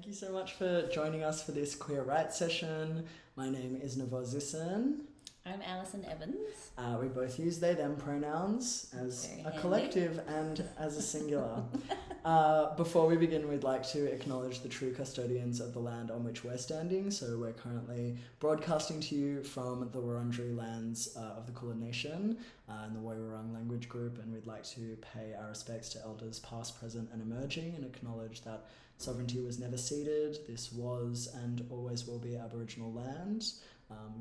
Thank you so much for joining us for this Queer Rights session. My name is Nevo Zisin. I'm Alison Evans. We both use they, them pronouns as Very a handy. collective and as a singular. Before we begin, we'd like to acknowledge the true custodians of the land on which we're standing. So we're currently broadcasting to you from the Wurundjeri lands of the Kulin Nation and the Woiwurrung language group, and we'd like to pay our respects to elders past, present and emerging, and acknowledge that sovereignty was never ceded. This was and always will be Aboriginal land.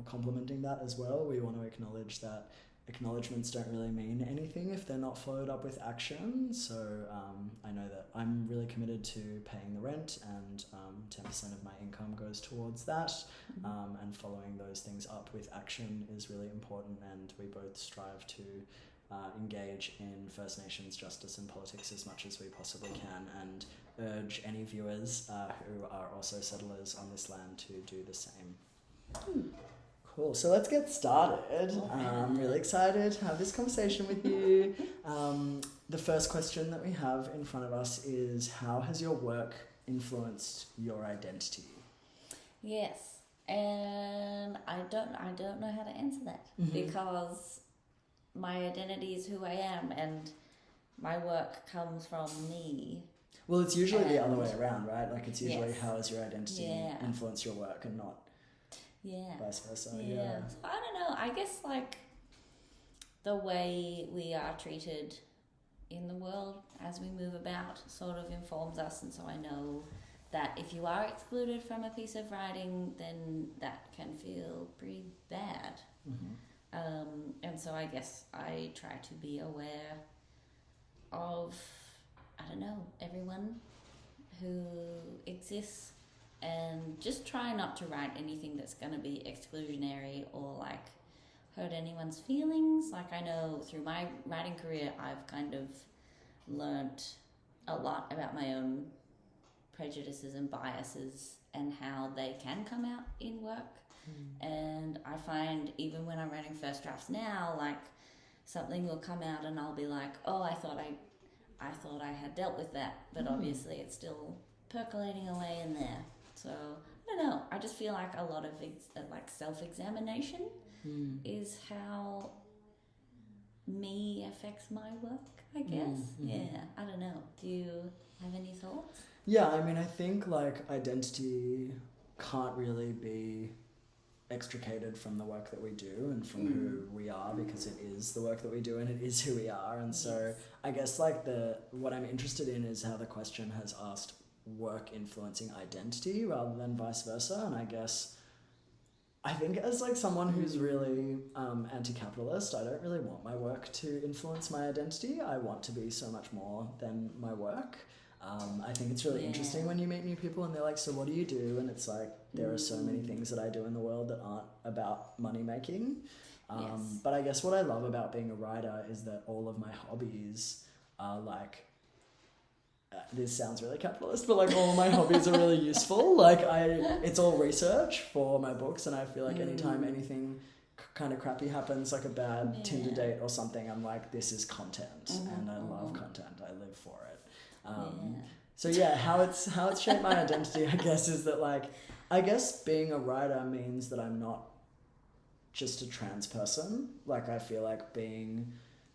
Complementing that as well, we want to acknowledge that acknowledgements don't really mean anything if they're not followed up with action. So I know that I'm really committed to paying the rent, and 10% of my income goes towards that, and following those things up with action is really important, and we both strive to engage in First Nations justice and politics as much as we possibly can, and urge any viewers who are also settlers on this land to do the same. Cool, so let's get started. I'm really excited to have this conversation with you. The first question that we have in front of us is, how has your work influenced your identity? Yes, and I don't know how to answer that, because my identity is who I am, and my work comes from me. Well, it's usually the other way around, right? Like, it's usually Yes. how has your identity influenced your work, and not vice versa. Yeah. So I don't know. I guess like the way we are treated in the world as we move about sort of informs us, and so I know that if you are excluded from a piece of writing, then that can feel pretty bad. And so I guess I try to be aware of, I don't know, everyone who exists, and just try not to write anything that's going to be exclusionary or like hurt anyone's feelings. Like, I know through my writing career I've kind of learnt a lot about my own prejudices and biases and how they can come out in work. And I find even when I'm writing first drafts now, like something will come out and I'll be like, oh, I thought I had dealt with that, but obviously it's still percolating away in there. So I don't know, I just feel like a lot of like self-examination is how me affects my work, I guess. Yeah, I don't know. Do you have any thoughts? Yeah, I mean, I think like identity can't really be extricated from the work that we do and from who we are, because it is the work that we do and it is who we are. And so I guess like what I'm interested in is how the question has asked work influencing identity rather than vice versa. And I think as like someone who's really anti-capitalist, I don't really want my work to influence my identity. I want to be so much more than my work. I think it's really interesting when you meet new people and they're like, so what do you do? And it's like, there are so many things that I do in the world that aren't about money making. But I guess what I love about being a writer is that all of my hobbies are like, this sounds really capitalist, but like all my hobbies are really useful. Like it's all research for my books, and I feel like anytime anything kind of crappy happens, like a bad Tinder date or something, I'm like, this is content, and I love content. I live for it. So yeah, how it's shaped my identity, I guess, is that like, I guess being a writer means that I'm not just a trans person. Like, I feel like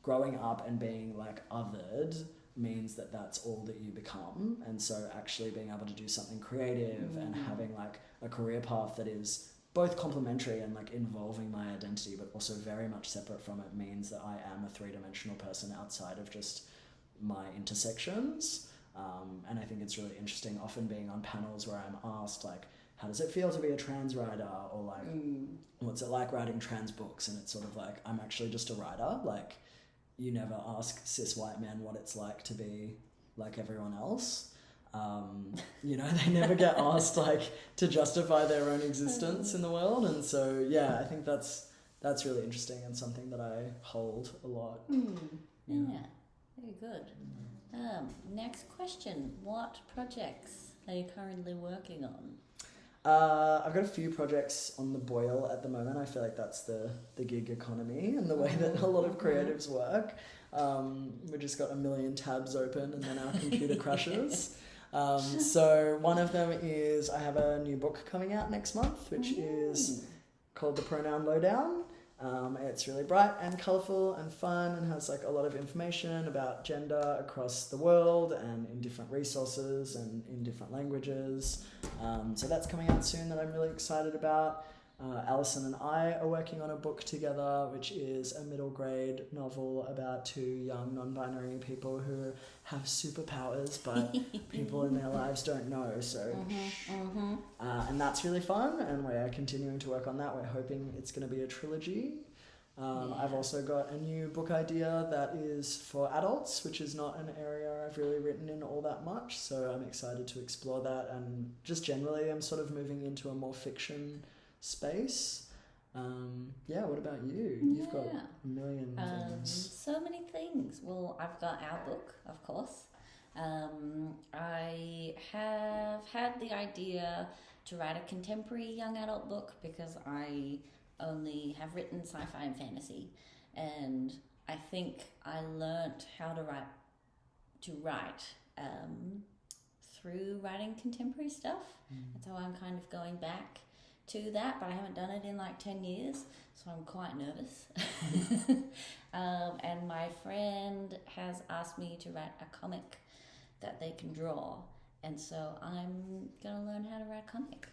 growing up and being like othered means that that's all that you become. And so actually being able to do something creative and having like a career path that is both complementary and like involving my identity, but also very much separate from it, means that I am a three-dimensional person outside of just my intersections. And I think it's really interesting often being on panels where I'm asked like, how does it feel to be a trans writer, or like what's it like writing trans books? And it's sort of like, I'm actually just a writer. Like, you never ask cis white men what it's like to be like everyone else. You know, they never get asked like to justify their own existence in the world. And so yeah, I think that's really interesting and something that I hold a lot. Yeah, very good. Next question. What projects are you currently working on? I've got a few projects on the boil at the moment. I feel like that's the gig economy and the way that a lot of creatives work. We just got a million tabs open and then our computer crashes. So one of them is I have a new book coming out next month, which is called The Pronoun Lowdown. It's really bright and colourful and fun and has like a lot of information about gender across the world and in different resources and in different languages. So that's coming out soon that I'm really excited about. Alison and I are working on a book together, which is a middle grade novel about two young non-binary people who have superpowers, but people in their lives don't know. So, and that's really fun, and we're continuing to work on that. We're hoping it's going to be a trilogy. I've also got a new book idea that is for adults, which is not an area I've really written in all that much. So I'm excited to explore that, and just generally, I'm sort of moving into a more fiction space. What about you? You've got a million things. So many things. Well, I've got our book, of course. I have had the idea to write a contemporary young adult book because I only have written sci-fi and fantasy, and I think I learnt how to write through writing contemporary stuff. And so I'm kind of going back to that, but I haven't done it in like 10 years, so I'm quite nervous. And my friend has asked me to write a comic that they can draw, and so I'm gonna learn how to write a comic,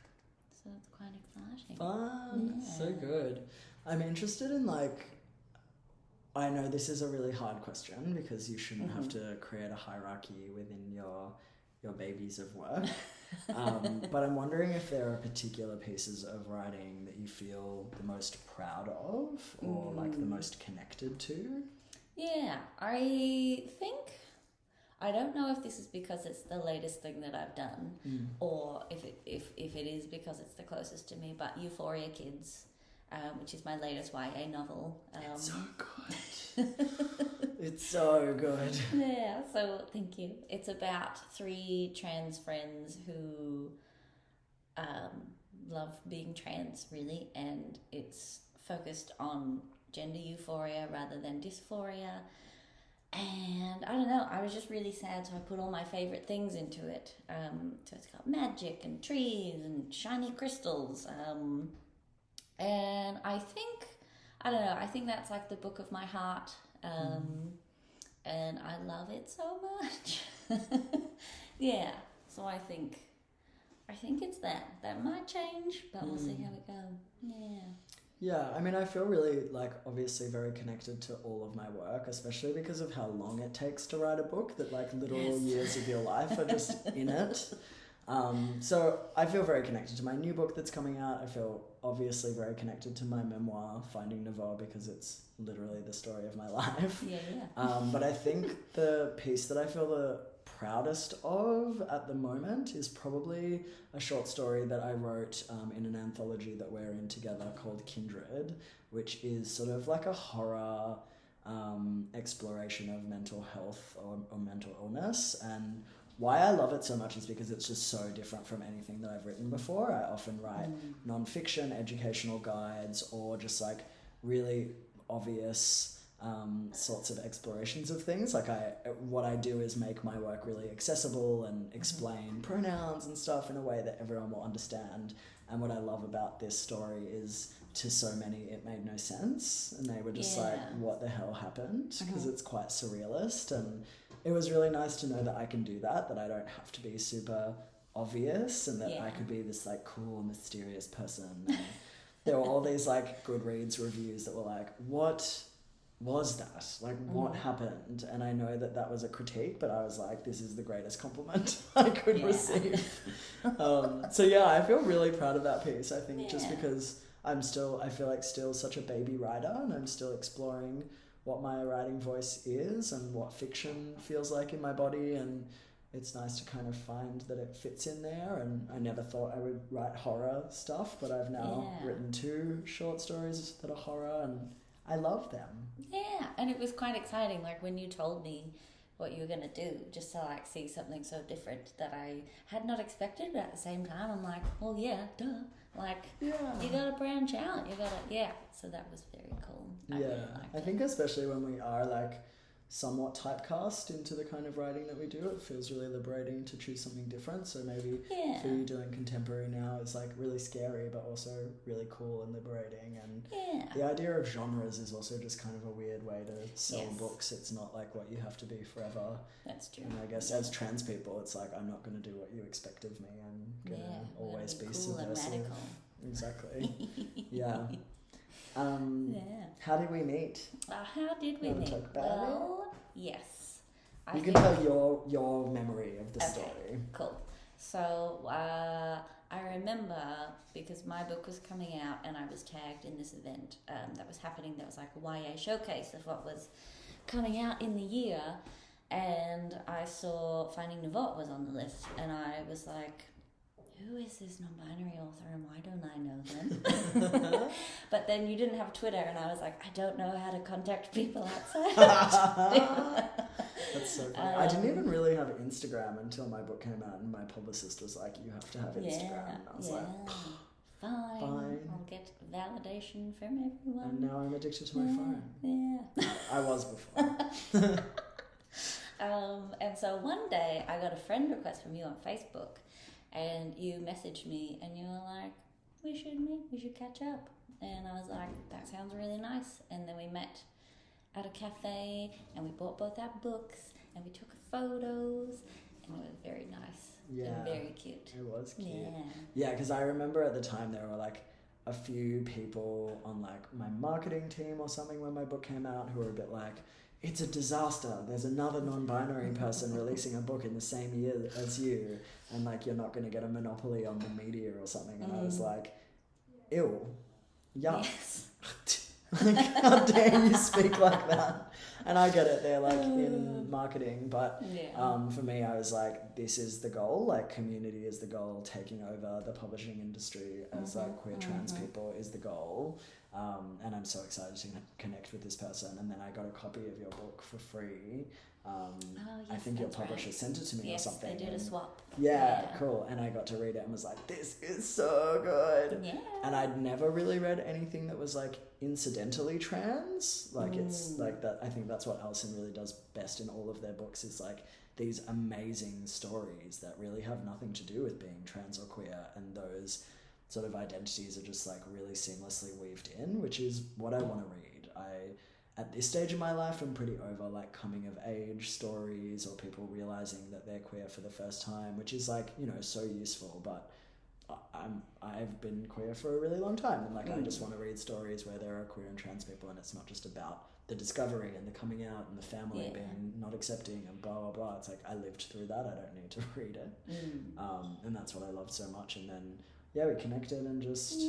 so it's quite exciting. Fun. So good. I'm interested in I know this is a really hard question because you shouldn't have to create a hierarchy within your babies of work. But I'm wondering if there are particular pieces of writing that you feel the most proud of or the most connected to. Yeah, I think, I don't know if this is because it's the latest thing that I've done or if it is because it's the closest to me, but Euphoria Kids, which is my latest YA novel. It's so good. It's so good. Yeah, so thank you. It's about 3 trans friends who love being trans, really, and it's focused on gender euphoria rather than dysphoria. And I don't know, I was just really sad, so I put all my favourite things into it. So it's got magic and trees and shiny crystals. And I think that's like the book of my heart. And I love it so much. Yeah, so I think it's that might change, but we'll see how it goes. Yeah, I mean, I feel really obviously very connected to all of my work, especially because of how long it takes to write a book, that literal years of your life are just in it. So I feel very connected to my new book that's coming out. I feel obviously very connected to my memoir, Finding Nevo, because it's literally the story of my life. But I think the piece that I feel the proudest of at the moment is probably a short story that I wrote in an anthology that we're in together called Kindred, which is sort of like a horror exploration of mental health or mental illness. And why I love it so much is because it's just so different from anything that I've written before. I often write non-fiction, educational guides, or just really obvious sorts of explorations of things. What I do is make my work really accessible and explain pronouns and stuff in a way that everyone will understand. And what I love about this story is, to so many, it made no sense, and they were just what the hell happened? Because it's quite surrealist, and it was really nice to know that I can do that I don't have to be super obvious, and that I could be this cool, mysterious person. And there were all these Goodreads reviews that were what was that? What happened? And I know that was a critique, but I was this is the greatest compliment I could receive. So yeah, I feel really proud of that piece. I think just because I feel still such a baby writer, and I'm still exploring what my writing voice is and what fiction feels like in my body, and it's nice to kind of find that it fits in there. And I never thought I would write horror stuff, but I've now written 2 short stories that are horror, and I love them. Yeah, and it was quite exciting, when you told me what you were going to do, just to see something so different that I had not expected, but at the same time I'm well, yeah, duh. You gotta branch out, so that was very cool. I think especially when we are somewhat typecast into the kind of writing that we do. It feels really liberating to choose something different. So maybe for you doing contemporary now is like really scary, but also really cool and liberating. And the idea of genres is also just kind of a weird way to sell books. It's not like what you have to be forever. That's true. And I guess as trans people, it's like, I'm not going to do what you expect of me. I'm going to always be cool subversive. and radical. Exactly. How did we meet? How did we meet? Talk about it? Yes. You can tell your memory of the story. Cool. So I remember because my book was coming out and I was tagged in this event that was happening. There was like a YA showcase of what was coming out in the year, and I saw Finding Nevo was on the list, and I was like, who is this non-binary author and why don't I know them? But then you didn't have Twitter, and I was like, I don't know how to contact people outside. That's so funny. I didn't even really have Instagram until my book came out, and my publicist was like, you have to have Instagram. And I was like, Fine. I'll get validation from everyone. And now I'm addicted to my phone. Yeah. I was before. And so one day I got a friend request from you on Facebook, and you messaged me and you were like, we should meet, we should catch up. And I was like, that sounds really nice. And then we met at a cafe and we bought both our books and we took photos, and it was very nice. Yeah. And very cute. It was cute. Yeah, because I remember at the time there were like a few people on like my marketing team or something when my book came out who were a bit like, it's a disaster. There's another non-binary person releasing a book in the same year as you, and like you're not going to get a monopoly on the media or something. And I was like, ew, yuck. Yes. Like, how dare you speak like that? And I get it, they're like in marketing, but for me I was like, this is the goal, like community is the goal, taking over the publishing industry as like queer trans people is the goal. And I'm so excited to connect with this person. And then I got a copy of your book for free. I think your publisher sent it to me or something. Yes, they did a swap. Yeah, cool. And I got to read it and was like, this is so good. Yeah. And I'd never really read anything that was like incidentally trans. Like it's like that. I think that's what Alison really does best in all of their books, is like these amazing stories that really have nothing to do with being trans or queer. And those sort of identities are just like really seamlessly weaved in, which is what I want to read. At this stage in my life, I'm pretty over like coming of age stories or people realizing that they're queer for the first time, which is like, you know, so useful. But I've been queer for a really long time, and like I just want to read stories where there are queer and trans people, and it's not just about the discovery and the coming out and the family being not accepting and blah blah blah. It's like I lived through that. I don't need to read it, and that's what I loved so much. And then we connected and just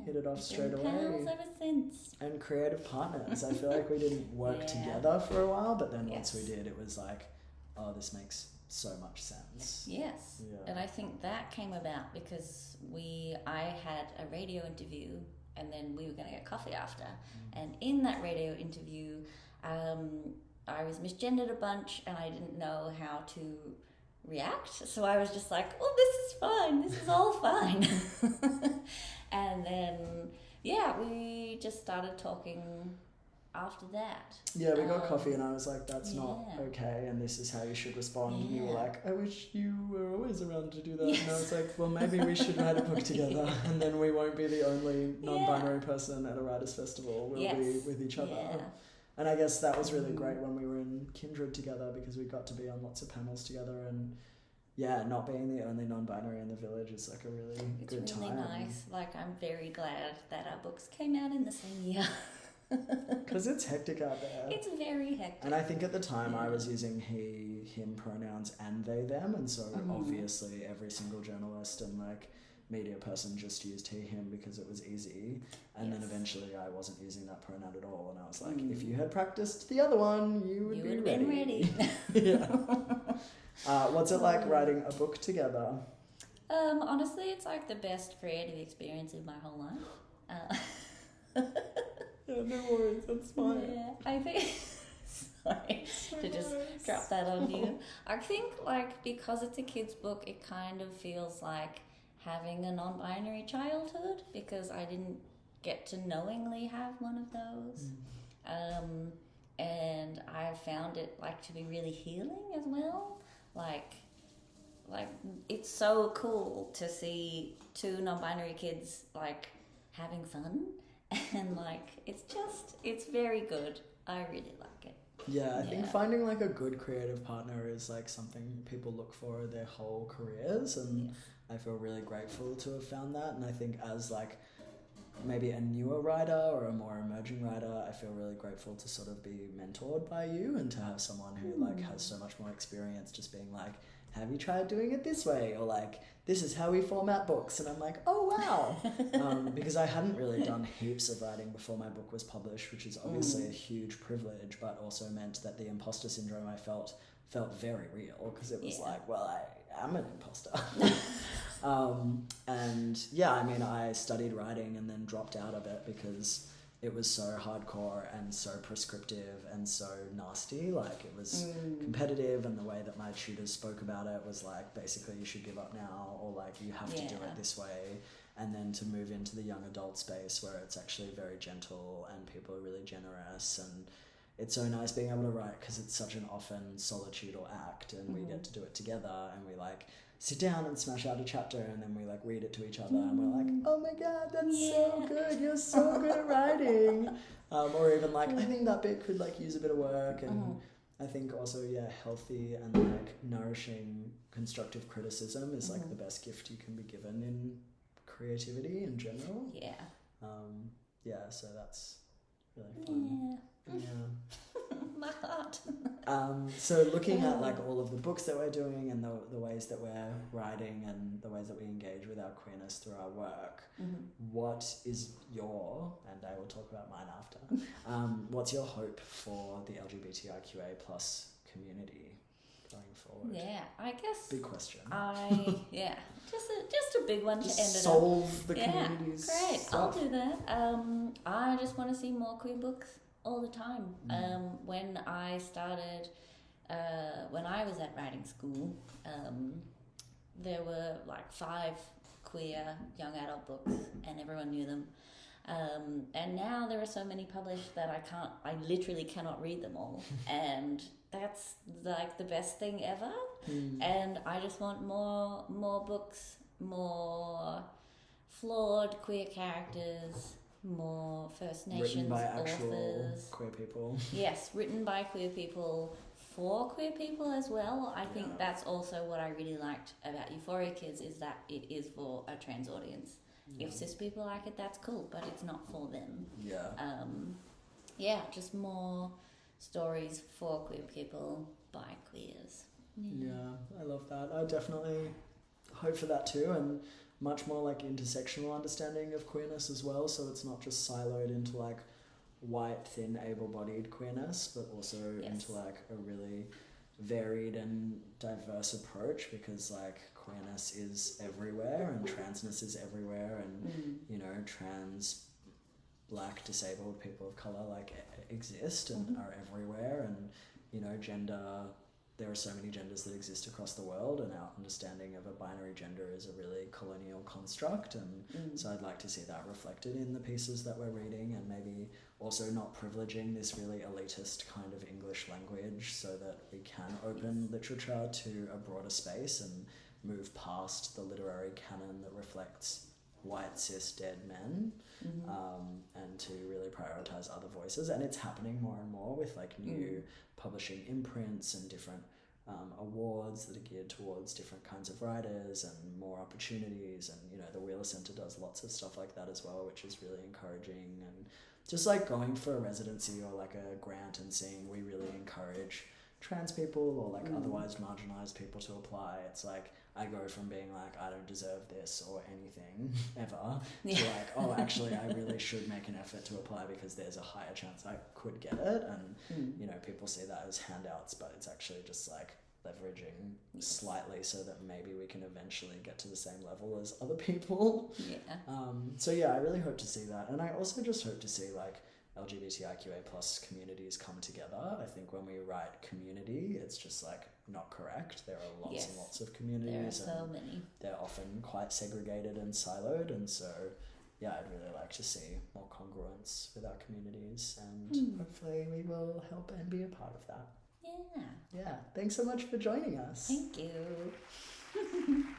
hit it off straight away. Pals ever since. And creative partners. I feel like we didn't work together for a while, but then once we did, it was like, oh, this makes so much sense. Yes. Yeah. And I think that came about because I had a radio interview, and then we were going to get coffee after. And in that radio interview, I was misgendered a bunch, and I didn't know how to react, so I was just like, oh, this is fine, this is all fine. And then we just started talking after that. We got coffee, and I was like, that's not okay, and this is how you should respond. And you were like, I wish you were always around to do that. And I was like, well, maybe we should write a book together, and then we won't be the only non-binary person at a writers festival. We'll be with each other. And I guess that was really great when we were in Kindred together, because we got to be on lots of panels together, and not being the only non-binary in the village is like a really good time. It's really nice. Like, I'm very glad that our books came out in the same year. Because it's hectic out there. It's very hectic. And I think at the time I was using he, him pronouns and they, them, and so obviously every single journalist and like media person just used he, him because it was easy. And then eventually I wasn't using that pronoun at all, and I was like, if you had practiced the other one, you would be ready. Been ready. What's it like writing a book together? Honestly, it's like the best creative experience of my whole life. No worries, that's fine. I think sorry to just drop that on you. I think like because it's a kid's book, it kind of feels like having a non-binary childhood, because I didn't get to knowingly have one of those. And and I found it like to be really healing as well. Like it's so cool to see two non-binary kids like having fun, and like it's very good. I really like it. Yeah, I think finding like a good creative partner is like something people look for their whole careers, and I feel really grateful to have found that. And I think as like maybe a newer writer or a more emerging writer, I feel really grateful to sort of be mentored by you and to have someone who like has so much more experience just being like, have you tried doing it this way? Or like, this is how we format books. And I'm like, oh, wow. Because I hadn't really done heaps of writing before my book was published, which is obviously a huge privilege, but also meant that the imposter syndrome I felt very real, because it was like, well, I am an imposter. And yeah, I mean, I studied writing and then dropped out of it because it was so hardcore and so prescriptive and so nasty. Like, it was competitive, and the way that my tutors spoke about it was like, basically you should give up now, or like you have to do it this way. And then to move into the young adult space where it's actually very gentle and people are really generous, and it's so nice being able to write because it's such an often solitudal act, and we get to do it together, and we like sit down and smash out a chapter, and then we like read it to each other, and we're like, oh my god, that's so good, you're so good at writing. Or even like, I think that bit could like use a bit of work. And I think also, healthy and like nourishing constructive criticism is like the best gift you can be given in creativity in general. So that's really fun. My heart. So looking at like all of the books that we're doing, and the ways that we're writing, and the ways that we engage with our queerness through our work, what is your, and I will talk about mine after, what's your hope for the LGBTIQA plus community going forward? Yeah, I guess. Big question. Just a big one to end it on. Solve the community's great. stuff. I'll do that. I just want to see more queer books all the time. When I started, when I was at writing school, there were like 5 queer young adult books, and everyone knew them. And now there are so many published that I literally cannot read them all. And that's like the best thing ever. And I just want more books, more flawed queer characters, more First Nations written by actual authors. queer people. Yes, written by queer people for queer people as well. I think that's also what I really liked about Euphoria Kids, is that it is for a trans audience. If cis people like it, that's cool, but it's not for them. Just more stories for queer people by queers. I love that. I definitely hope for that too, and much more like intersectional understanding of queerness as well, so it's not just siloed into like white, thin, able-bodied queerness, but also into like a really varied and diverse approach, because like queerness is everywhere, and transness is everywhere, and you know, trans, black, disabled people of colour like exist and are everywhere, and you know, gender, there are so many genders that exist across the world, and our understanding of a binary gender is a really colonial construct, and so I'd like to see that reflected in the pieces that we're reading, and maybe also not privileging this really elitist kind of English language, so that we can open literature to a broader space and move past the literary canon that reflects white cis dead men, and to really prioritize other voices. And it's happening more and more with like new publishing imprints and different awards that are geared towards different kinds of writers and more opportunities, and you know, the Wheeler Centre does lots of stuff like that as well, which is really encouraging. And just like going for a residency or like a grant and seeing we really encourage trans people or like otherwise marginalized people to apply, it's like I go from being like, I don't deserve this or anything ever, to like, oh, actually I really should make an effort to apply because there's a higher chance I could get it. And you know, people see that as handouts, but it's actually just like leveraging slightly so that maybe we can eventually get to the same level as other people. So yeah, I really hope to see that. And I also just hope to see like LGBTIQA plus communities come together. I think when we write community, it's just like not correct. There are lots and lots of communities. There are so many. They're often quite segregated and siloed, and so yeah, I'd really like to see more congruence with our communities, and hopefully we will help and be a part of that. Yeah. Yeah, thanks so much for joining us. Thank you.